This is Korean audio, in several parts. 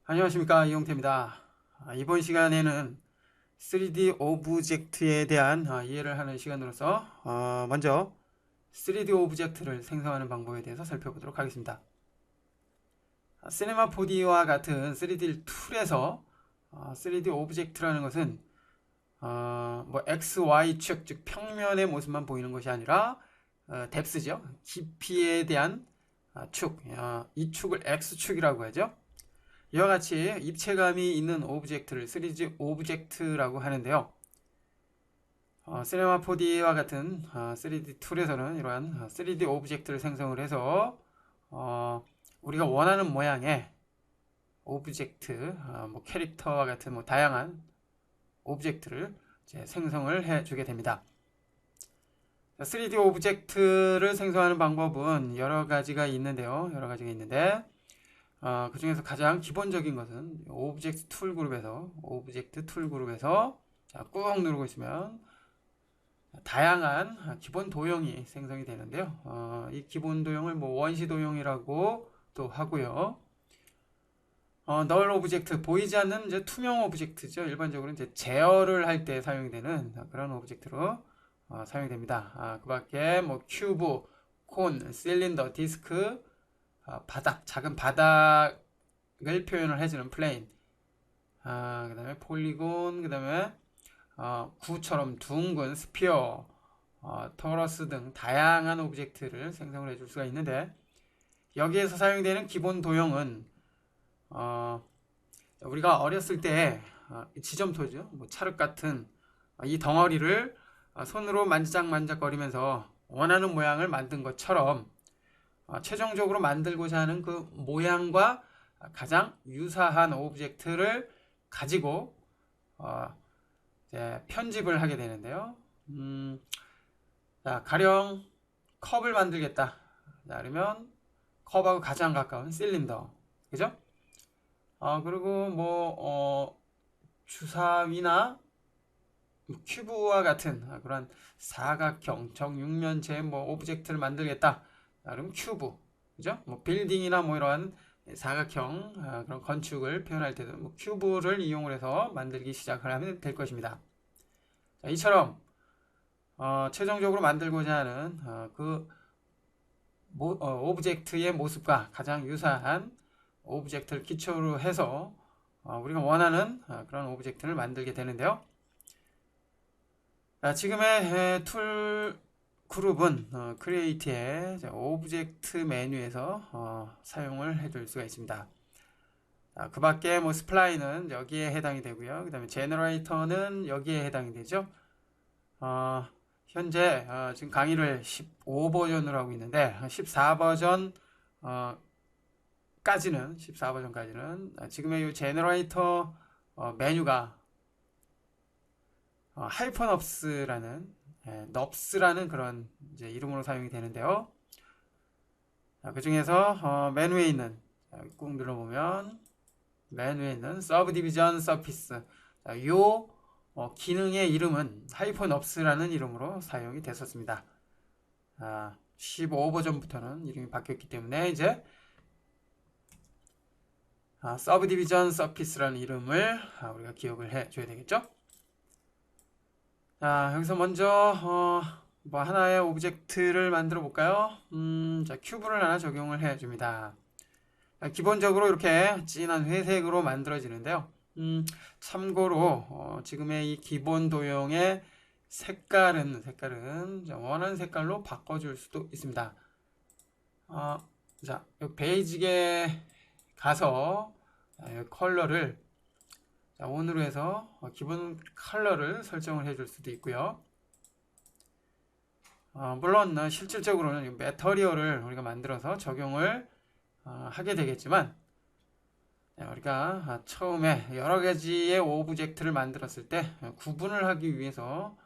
안녕하십니까, 이용태입니다. 이번 시간에는 3D 오브젝트에 대한 이해를 하는 시간으로서 먼저 3D 오브젝트를 생성하는 방법에 대해서 살펴보도록 하겠습니다. 시네마 4D와 같은 3D 툴에서 3D 오브젝트라는 것은 뭐 X, Y축, 즉 평면의 모습만 보이는 것이 아니라 뎁스죠. 깊이에 대한 축, 이 축을 X축이라고 하죠. 이와 같이 입체감이 있는 오브젝트를 3D 오브젝트라고 하는데요. 시네마 4D와 같은 3D 툴에서는 이러한 3D 오브젝트를 생성을 해서 우리가 원하는 모양의 오브젝트, 뭐 캐릭터와 같은 뭐 다양한 오브젝트를 이제 생성을 해주게 됩니다. 3D 오브젝트를 생성하는 방법은 여러 가지가 있는데요. 그 중에서 가장 기본적인 것은 오브젝트 툴 그룹에서 꾹 누르고 있으면 다양한 기본 도형이 생성이 되는데요. 이 기본 도형을 뭐 원시 도형이라고 또 하고요. 널 오브젝트, 보이지 않는 이제 투명 오브젝트죠. 일반적으로 이제 제어를 할 때 사용되는 그런 오브젝트로 사용됩니다. 그 밖에 뭐 큐브, 콘, 실린더, 디스크, 바닥, 작은 바닥을 표현을 해주는 플레인, 그 다음에 폴리곤, 그 다음에 구처럼 둥근 스피어, 토러스 등 다양한 오브젝트를 생성을 해줄 수가 있는데, 여기에서 사용되는 기본 도형은 우리가 어렸을 때 지점토죠, 뭐 찰흙 같은 이 덩어리를 손으로 만지작만지작거리면서 원하는 모양을 만든 것처럼 최종적으로 만들고자 하는 그 모양과 가장 유사한 오브젝트를 가지고 이제 편집을 하게 되는데요. 자, 가령 컵을 만들겠다. 자, 그러면 컵하고 가장 가까운 실린더, 그죠? 그리고 뭐 주사위나 큐브와 같은 그런 사각형, 정육면체 뭐 오브젝트를 만들겠다. 그럼 큐브, 그죠? 뭐 빌딩이나 뭐 이러한 사각형 그런 건축을 표현할 때도 뭐 큐브를 이용을 해서 만들기 시작을 하면 될 것입니다. 자, 이처럼 최종적으로 만들고자 하는 그 오브젝트의 모습과 가장 유사한 오브젝트를 기초로 해서 우리가 원하는 그런 오브젝트를 만들게 되는데요. 지금의 툴 그룹은 크리에이트의 오브젝트 메뉴에서 사용을 해줄 수가 있습니다. 그 밖에 뭐 스플라인은 여기에 해당이 되고요. 그 다음에 제너레이터는 여기에 해당이 되죠. 현재 지금 강의를 15버전으로 하고 있는데 14버전까지는 지금의 이 제너레이터 메뉴가 하이퍼넙스라는 넙스라는 그런 이제 이름으로 사용이 되는데요. 그 중에서 메뉴에 있는 꾹 눌러보면 메뉴에 있는 서브디비전 서피스, 요 기능의 이름은 하이퍼넙스라는 이름으로 사용이 됐었습니다. 15버전부터는 이름이 바뀌었기 때문에 이제 서브디비전 서피스라는 이름을 우리가 기억을 해줘야 되겠죠. 자, 여기서 먼저 뭐 하나의 오브젝트를 만들어 볼까요? 자, 큐브를 하나 적용을 해줍니다. 기본적으로 이렇게 진한 회색으로 만들어지는데요. 참고로 지금의 이 기본 도형의 색깔은 원하는 색깔로 바꿔줄 수도 있습니다. 자, 베이직에 가서 컬러를 ON으로 해서 기본 컬러를 설정을 해줄 수도 있고요. 물론 실질적으로는 매터리얼을 우리가 만들어서 적용을 하게 되겠지만, 우리가 처음에 여러 가지의 오브젝트를 만들었을 때 구분을 하기 위해서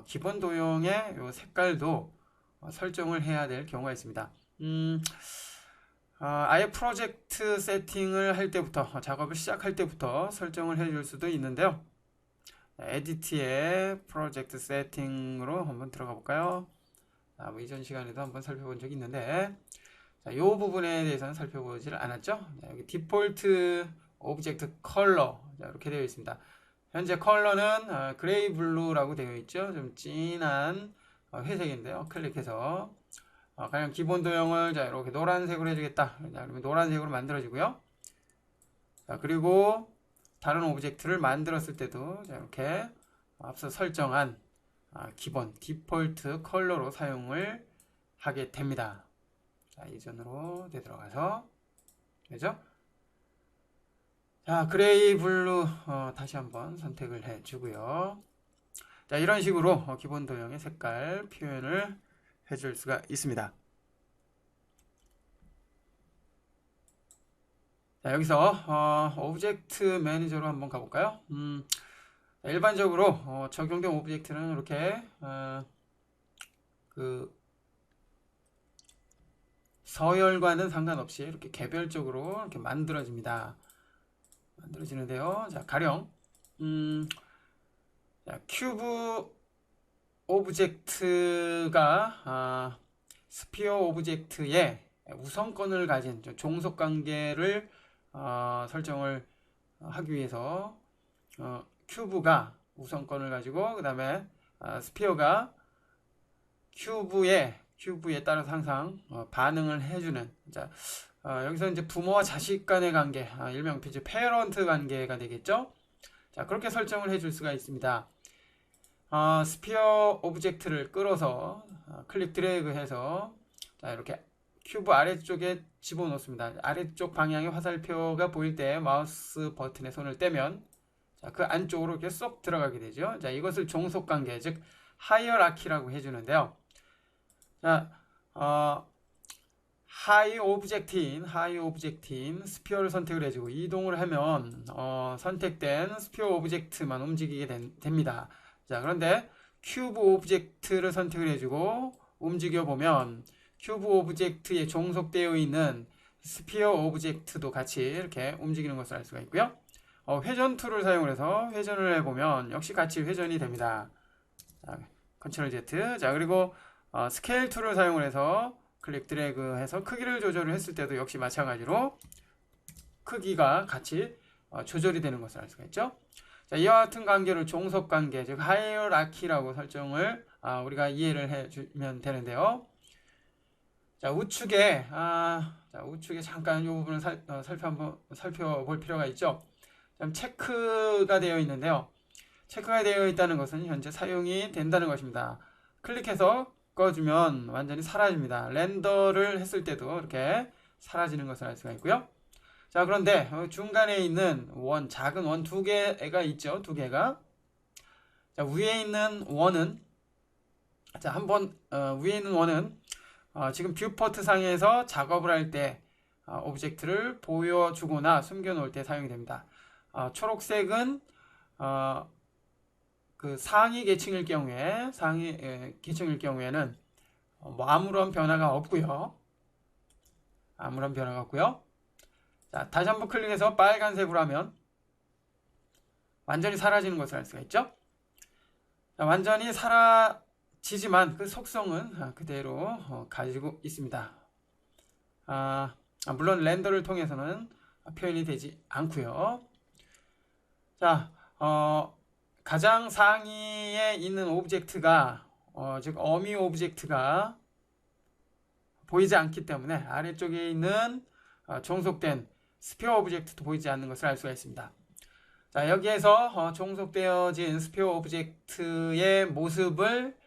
기본 도형의 색깔도 설정을 해야 될 경우가 있습니다. 아예 프로젝트 세팅을 할 때부터, 작업을 시작할 때부터 설정을 해줄 수도 있는데요. 에디트의 프로젝트 세팅으로 한번 들어가 볼까요? 뭐 이전 시간에도 한번 살펴본 적이 있는데, 이 부분에 대해서는 살펴보질 않았죠. 여기 디폴트 오브젝트 컬러 이렇게 되어 있습니다. 현재 컬러는 그레이 블루라고 되어 있죠. 좀 진한 회색인데요. 클릭해서 그냥 기본 도형을 자 이렇게 노란색으로 해주겠다. 자, 그러면 노란색으로 만들어지고요. 자, 그리고 다른 오브젝트를 만들었을 때도 자, 이렇게 앞서 설정한 기본 디폴트 컬러로 사용을 하게 됩니다. 자, 이전으로 되돌아가서 되죠? 자, 그레이 블루 다시 한번 선택을 해 주고요. 자, 이런 식으로 기본 도형의 색깔 표현을 해줄 수가 있습니다. 자, 여기서 오브젝트 매니저로 한번 가볼까요? 일반적으로 적용된 오브젝트는 이렇게 그 서열과는 상관없이 이렇게 개별적으로 이렇게 만들어지는데요. 자, 가령 자, 큐브 오브젝트가 스피어 오브젝트의 우선권을 가진 종속 관계를 설정을 하기 위해서 큐브가 우선권을 가지고 그 다음에 스피어가 큐브에 따라서 항상 반응을 해주는 자, 여기서 이제 부모와 자식 간의 관계 일명 이제 페런트 관계가 되겠죠. 자, 그렇게 설정을 해줄 수가 있습니다. 스피어 오브젝트를 끌어서 클릭 드래그 해서 자, 이렇게 큐브 아래쪽에 집어넣습니다. 아래쪽 방향의 화살표가 보일 때 마우스 버튼에 손을 떼면 자, 그 안쪽으로 이렇게 쏙 들어가게 되죠. 자, 이것을 종속관계, 즉 하이어라키라고 해주는데요. 자, 하이 오브젝트인 스피어를 선택을 해주고 이동을 하면 선택된 스피어 오브젝트만 움직이게 됩니다. 자, 그런데 큐브 오브젝트를 선택을 해주고 움직여 보면 큐브 오브젝트에 종속되어 있는 스피어 오브젝트도 같이 이렇게 움직이는 것을 알 수가 있고요. 회전 툴을 사용을 해서 회전을 해보면 역시 같이 회전이 됩니다. 자, 컨트롤 Z. 자, 그리고 스케일 툴을 사용을 해서 클릭 드래그 해서 크기를 조절을 했을 때도 역시 마찬가지로 크기가 같이 조절이 되는 것을 알 수가 있죠. 자, 이와 같은 관계를 종속 관계, 즉 하이어라키라고 설정을 우리가 이해를 해주면 되는데요. 자, 우측에 잠깐 이 부분을 살펴볼 필요가 있죠. 체크가 되어 있는데요. 체크가 되어 있다는 것은 현재 사용이 된다는 것입니다. 클릭해서 꺼주면 완전히 사라집니다. 렌더를 했을 때도 이렇게 사라지는 것을 알 수가 있고요. 자, 그런데 중간에 있는 작은 원 두 개가 있죠. 두 개가. 자, 위에 있는 원은 위에 있는 원은 지금 뷰포트 상에서 작업을 할 때 오브젝트를 보여주거나 숨겨놓을 때 사용이 됩니다. 초록색은 그 상위 계층일 경우에는 뭐 아무런 변화가 없고요. 자, 다시 한번 클릭해서 빨간색으로 하면 완전히 사라지는 것을 알 수가 있죠. 자, 완전히 사라지지만 그 속성은 그대로 가지고 있습니다. 물론 렌더를 통해서는 표현이 되지 않고요. 자, 가장 상위에 있는 오브젝트가 즉 어미 오브젝트가 보이지 않기 때문에 아래쪽에 있는 종속된 스피어 오브젝트도 보이지 않는 것을 알 수가 있습니다. 자, 여기에서 종속되어진 스피어 오브젝트의 모습을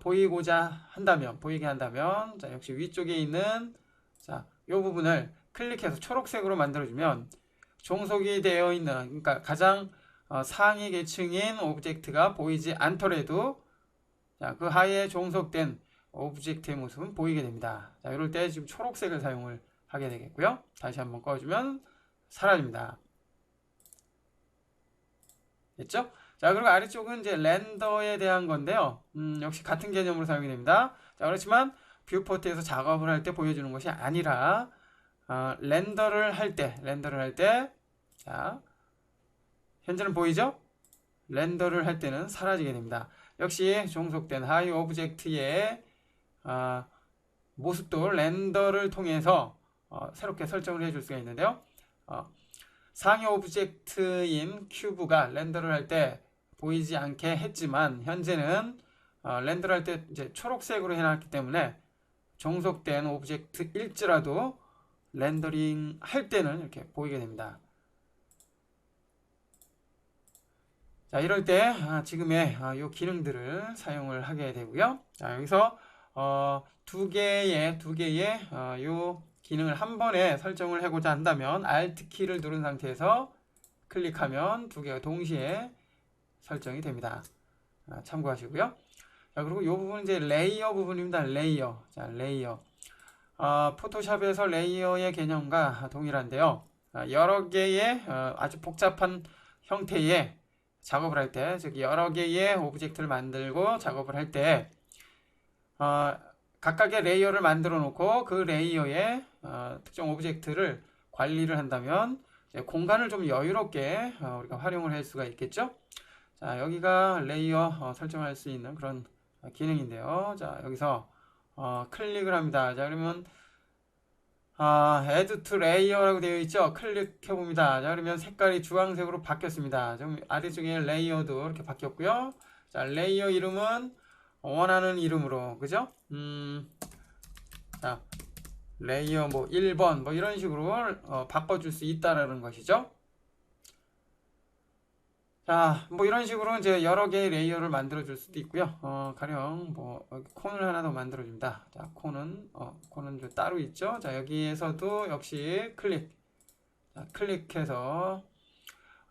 보이게 한다면 자, 역시 위쪽에 있는 자, 이 부분을 클릭해서 초록색으로 만들어주면 종속이 되어 있는 그러니까 가장 상위 계층인 오브젝트가 보이지 않더라도 자, 그 하에 종속된 오브젝트의 모습은 보이게 됩니다. 자, 이럴 때 지금 초록색을 사용을 하게 되겠고요. 다시 한번 꺼주면 사라집니다. 됐죠? 자, 그리고 아래쪽은 이제 렌더에 대한 건데요. 역시 같은 개념으로 사용이 됩니다. 자, 그렇지만 뷰포트에서 작업을 할 때 보여주는 것이 아니라 렌더를 할 때 자, 현재는 보이죠? 렌더를 할 때는 사라지게 됩니다. 역시 종속된 하이 오브젝트의 모습도 렌더를 통해서 새롭게 설정을 해줄 수가 있는데요. 상위 오브젝트인 큐브가 렌더를 할 때 보이지 않게 했지만 현재는 렌더를 할 때 이제 초록색으로 해놨기 때문에 종속된 오브젝트일지라도 렌더링 할 때는 이렇게 보이게 됩니다. 자, 이럴 때 지금의 이 기능들을 사용을 하게 되고요. 자, 여기서 두 개의 요 기능을 한 번에 설정을 하고자 한다면 Alt 키를 누른 상태에서 클릭하면 두 개가 동시에 설정이 됩니다. 참고하시고요. 자, 그리고 이 부분은 이제 레이어 부분입니다. 레이어. 자, 레이어. 포토샵에서 레이어의 개념과 동일한데요. 여러 개의 아주 복잡한 형태의 작업을 할 때, 즉 여러 개의 오브젝트를 만들고 작업을 할 때 각각의 레이어를 만들어 놓고 그 레이어의 특정 오브젝트를 관리를 한다면 공간을 좀 여유롭게 우리가 활용을 할 수가 있겠죠. 자, 여기가 레이어 설정할 수 있는 그런 기능인데요. 자, 여기서 클릭을 합니다. 자, 그러면 Add to Layer라고 되어 있죠. 클릭해 봅니다. 자, 그러면 색깔이 주황색으로 바뀌었습니다. 좀 아래쪽에 레이어도 이렇게 바뀌었고요. 자, 레이어 이름은 원하는 이름으로, 그죠? 자, 레이어 뭐 1번 뭐 이런 식으로 바꿔줄 수 있다라는 것이죠. 자, 뭐 이런 식으로 이제 여러 개의 레이어를 만들어 줄 수도 있고요. 가령 뭐 콘을 하나 더 만들어 줍니다. 자, 콘은 좀 따로 있죠. 자, 여기에서도 역시 자, 클릭해서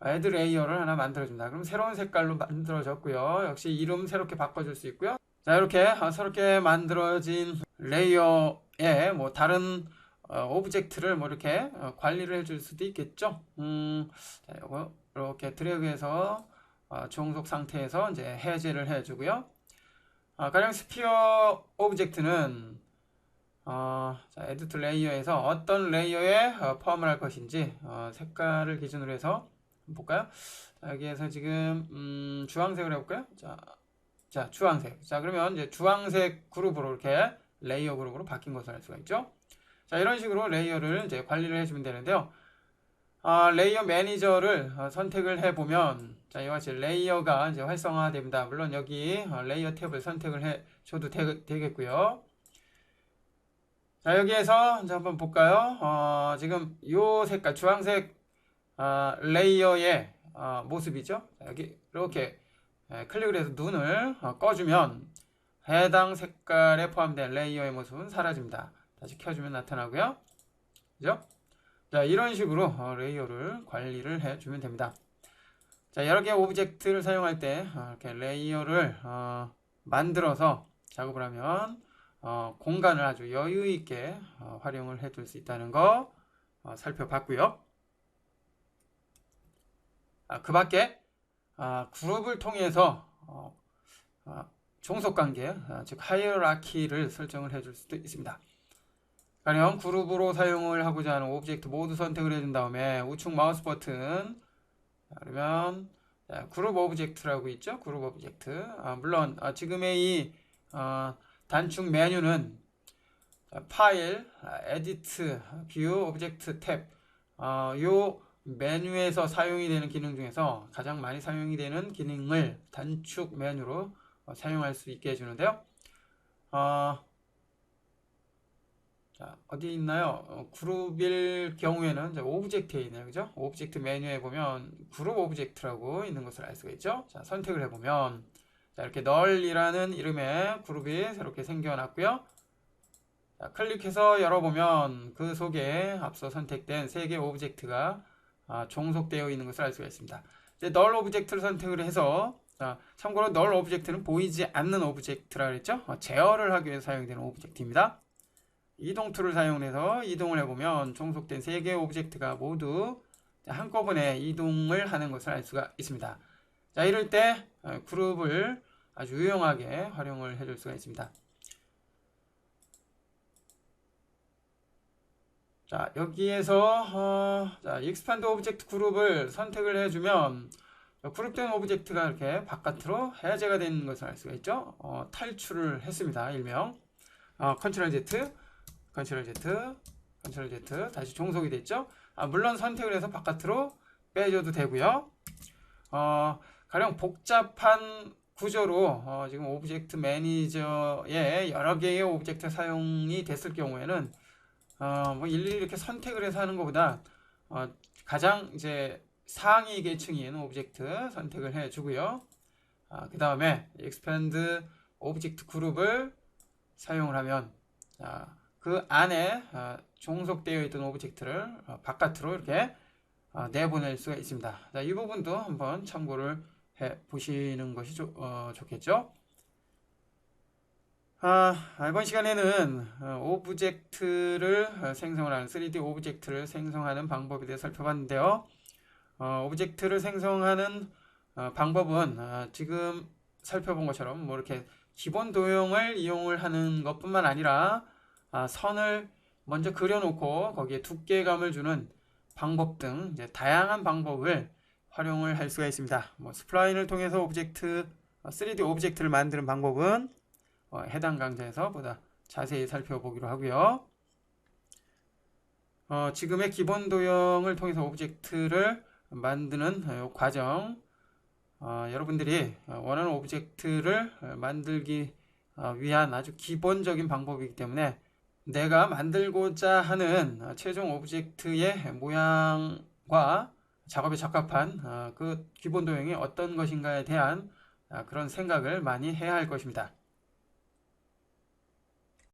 Add 레이어를 하나 만들어 줍니다. 그럼 새로운 색깔로 만들어졌고요. 역시 이름 새롭게 바꿔줄 수 있고요. 자, 이렇게 새롭게 만들어진 레이어에 뭐 다른 오브젝트를 뭐 이렇게 관리를 해줄 수도 있겠죠. 자, 이거 이렇게 드래그해서 종속 상태에서 이제 해제를 해주고요. 가령 스피어 오브젝트는 자, Add to 레이어에서 어떤 레이어에 포함을 할 것인지 색깔을 기준으로 해서 볼까요? 자, 여기에서 지금 주황색을 해볼까요? 자, 주황색. 자, 그러면 이제 주황색 그룹으로 이렇게 레이어 그룹으로 바뀐 것을 알 수가 있죠. 자, 이런 식으로 레이어를 이제 관리를 해주면 되는데요. 레이어 매니저를 선택을 해보면, 자, 이와 같이 레이어가 이제 활성화됩니다. 물론 여기 레이어 탭을 선택을 해줘도 되겠고요. 자, 여기에서 이제 한번 볼까요? 지금 요 색깔, 주황색 레이어의 모습이죠. 자, 여기 이렇게 클릭을 해서 눈을 꺼주면 해당 색깔에 포함된 레이어의 모습은 사라집니다. 다시 켜주면 나타나고요. 그죠? 자, 이런 식으로 레이어를 관리를 해주면 됩니다. 자, 여러 개의 오브젝트를 사용할 때 이렇게 레이어를 만들어서 작업을 하면 공간을 아주 여유 있게 활용을 해줄 수 있다는 거 살펴봤고요. 그 밖에 그룹을 통해서 종속관계, 즉 하이어라키를 설정을 해줄 수도 있습니다. 가령 그룹으로 사용을 하고자 하는 오브젝트 모두 선택을 해준 다음에 우측 마우스 버튼, 그러면 그룹 오브젝트라고 있죠. 그룹 오브젝트. 물론 지금의 이 단축 메뉴는 파일, 에디트, 뷰, 오브젝트 탭, 요 메뉴에서 사용이 되는 기능 중에서 가장 많이 사용이 되는 기능을 단축 메뉴로 사용할 수 있게 해주는데요. 자, 어디 있나요? 그룹일 경우에는 이제 오브젝트에 있네요. 그죠? 오브젝트 메뉴에 보면 그룹 오브젝트라고 있는 것을 알 수가 있죠. 자, 선택을 해보면 자, 이렇게 널이라는 이름의 그룹이 새롭게 생겨났고요. 자, 클릭해서 열어보면 그 속에 앞서 선택된 3개의 오브젝트가 종속되어 있는 것을 알 수가 있습니다. 이제 널 오브젝트를 선택을 해서 참고로 널 오브젝트는 보이지 않는 오브젝트라 그랬죠? 제어를 하기 위해서 사용되는 오브젝트입니다. 이동 툴을 사용해서 이동을 해보면 종속된 3개의 오브젝트가 모두 한꺼번에 이동을 하는 것을 알 수가 있습니다. 자, 이럴 때 그룹을 아주 유용하게 활용을 해줄 수가 있습니다. 자, 여기에서 익스판드 오브젝트 그룹을 선택을 해주면 그룹된 오브젝트가 이렇게 바깥으로 해제가 되는 것을 알 수가 있죠. 탈출을 했습니다. 일명 컨트롤 Z, 컨트롤 Z, 컨트롤 Z 다시 종속이 됐죠. 물론 선택을 해서 바깥으로 빼줘도 되고요. 가령 복잡한 구조로 지금 오브젝트 매니저에 여러 개의 오브젝트 사용이 됐을 경우에는 뭐 일일이 이렇게 선택을 해서 하는 것보다 가장 이제 상위 계층인 오브젝트 선택을 해주고요. 그 다음에 expand 오브젝트 그룹을 사용을 하면 그 안에 종속되어 있던 오브젝트를 바깥으로 이렇게 내보낼 수가 있습니다. 자, 이 부분도 한번 참고를 해 보시는 것이 좋겠죠. 이번 시간에는 오브젝트를 생성을 하는 3D 오브젝트를 생성하는 방법에 대해 살펴봤는데요. 오브젝트를 생성하는 방법은 지금 살펴본 것처럼 뭐 이렇게 기본 도형을 이용을 하는 것뿐만 아니라 선을 먼저 그려놓고 거기에 두께감을 주는 방법 등 이제 다양한 방법을 활용을 할 수가 있습니다. 뭐 스플라인을 통해서 3D 오브젝트를 만드는 방법은 해당 강좌에서 보다 자세히 살펴보기로 하고요. 지금의 기본 도형을 통해서 오브젝트를 만드는 과정, 여러분들이 원하는 오브젝트를 만들기 위한 아주 기본적인 방법이기 때문에 내가 만들고자 하는 최종 오브젝트의 모양과 작업에 적합한 그 기본 도형이 어떤 것인가에 대한 그런 생각을 많이 해야 할 것입니다.